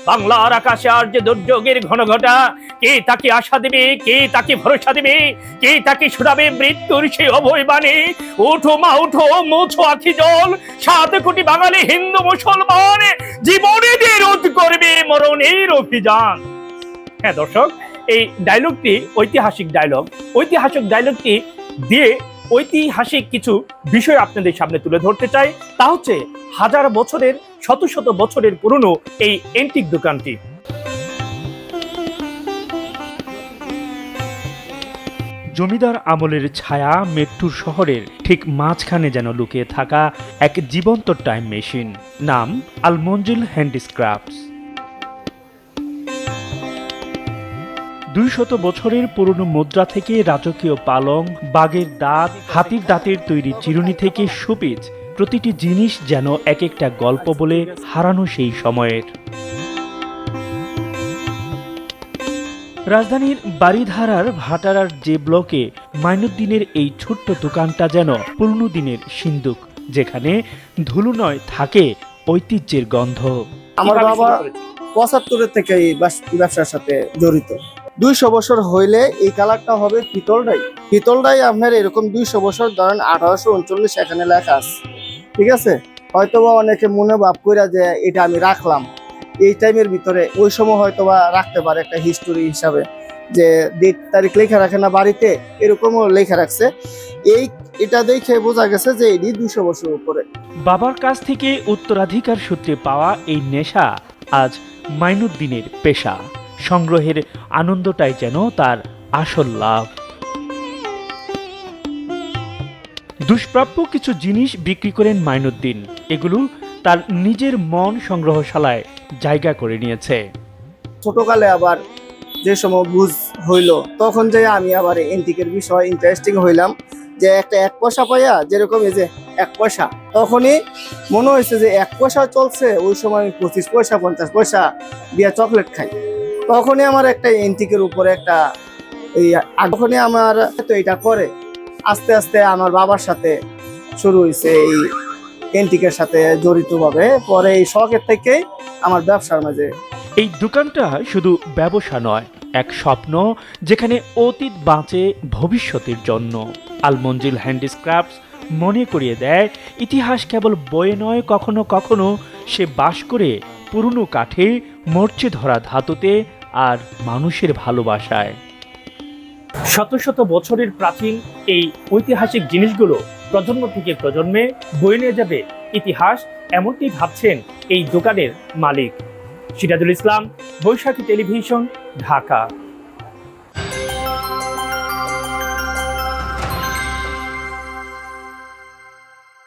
বাংলার আকাশে আর যে দুর্যোগের ঘন ঘটা, কে তাকে আশা দিবে, কে তাকে ভরসা দিবে, কে তাকে শোনাবে মৃত্যুর সেই অভয় বাণী? উঠো মা উঠো, মুছো আখি জল, 7 কোটি বাঙালি হিন্দু মুসলমান জীবনে দিয়ে রোধ করবে মরণের অভিযান। হ্যাঁ দর্শক, এই ডায়লগটি ঐতিহাসিক ডায়লগটি দিয়ে ঐতিহাসিক কিছু বিষয় আপনাদের সামনে তুলে ধরতে চাই। তা হচ্ছে হাজার বছরের, শত শত বছরের পুরনো এই এন্টিক দোকানটি। জমিদার আমলের ছায়া মেট্টুর শহরের ঠিক মাঝখানে যেন লুকিয়ে থাকা এক জীবন্ত টাইম মেশিন। নাম আল মঞ্জিল হ্যান্ডিক্রাফটস। 200 বছরের পুরনো মুদ্রা থেকে রাজকীয় পালং, বাঘের দাঁত, হাতির দাঁতের তৈরি চিরুনি থেকে শোপিস, প্রতিটি জিনিস যেন এক একটা গল্প বলে হারানো সেই সময়ের। রাজধানীর বারিধারার ভাটারার যে ব্লকে মাইনুদ্দিনের এই ছোট্ট দোকানটা যেন পুরনো দিনের সিন্দুক, যেখানে ধুলো নয়, থাকে ঐতিহ্যের গন্ধ। আমার বাবা 75 থেকে এই ব্যবসার সাথে জড়িত। 200 বছর হইলে এই কালারটা হবে পিতলটাই আপনার এরকম 200 বছর, ধরেন 1839 এখানে লেখা আছে, ঠিক আছে। হয়তোবা অনেকে মনে ভাব কইরা যে এটা আমি রাখলাম এই টাইমের ভিতরে, ওই সময় হয়তোবা রাখতে পারে একটা হিস্টোরি হিসাবে, যে ডেট তারিখ লেখা রাখে না বাড়িতে, এরকমও লেখা রাখছে। এটা দেখে বোঝা গেছে যে এটি 200 বছর উপরে। বাবার কাছ থেকে উত্তরাধিকার সূত্রে পাওয়া এই নেশা আজ মাইনুদ্দিনের পেশা। সংগ্রহের আনন্দটাই যেন তার আসল লাভ। দুষ্প্রাপ্য কিছু জিনিস বিক্রি করেন মাইনুদ্দিন, এগুলো তার নিজের মন সংগ্রহশালায় জায়গা করে নিয়েছে। ছোটকালে আবার যে সময় বুঝ হইল, তখন যে আমি আবার এন্টিকের বিষয় ইন্টারেস্টিং হইলাম, যে একটা 1 পয়সা পাইয়া, যেরকম এই যে 1 পয়সা, তখনই মনে হয়েছে যে 1 পয়সা চলছে, ওই সময় আমি 25 পয়সা 50 পয়সা দিয়া চকলেট খাই। তখনই আমার একটা এন্টিকের উপরে একটা তখনই আমার তো এটা করে আস্তে আস্তে আমার বাবার সাথে শুরু হয়েছে এই এন্টিকের সাথে জড়িত ভাবে। পরে এই শখের থেকেই আমার ব্যবসার মাঝে। এই দোকানটা শুধু ব্যবসা নয়, এক স্বপ্ন যেখানে অতীত বাঁচে ভবিষ্যতের জন্য। আল মঞ্জিল হ্যান্ডিক্রাফটস মনে করিয়ে দেয়, ইতিহাস কেবল বয়ে নয়, কখনো কখনো সে বাস করে পুরনো কাঠে, মরচে ধরা ধাতুতে আর মানুষের ভালোবাসায়। শত শত বছরের প্রাচীন এই ঐতিহাসিক জিনিসগুলো প্রজন্ম থেকে প্রজন্মে বয়ে নিয়ে যাবে ইতিহাস, এমনটি ভাবছেন এই দোকানের মালিক। সিরাজুল ইসলাম, বৈশাখী টেলিভিশন, ঢাকা।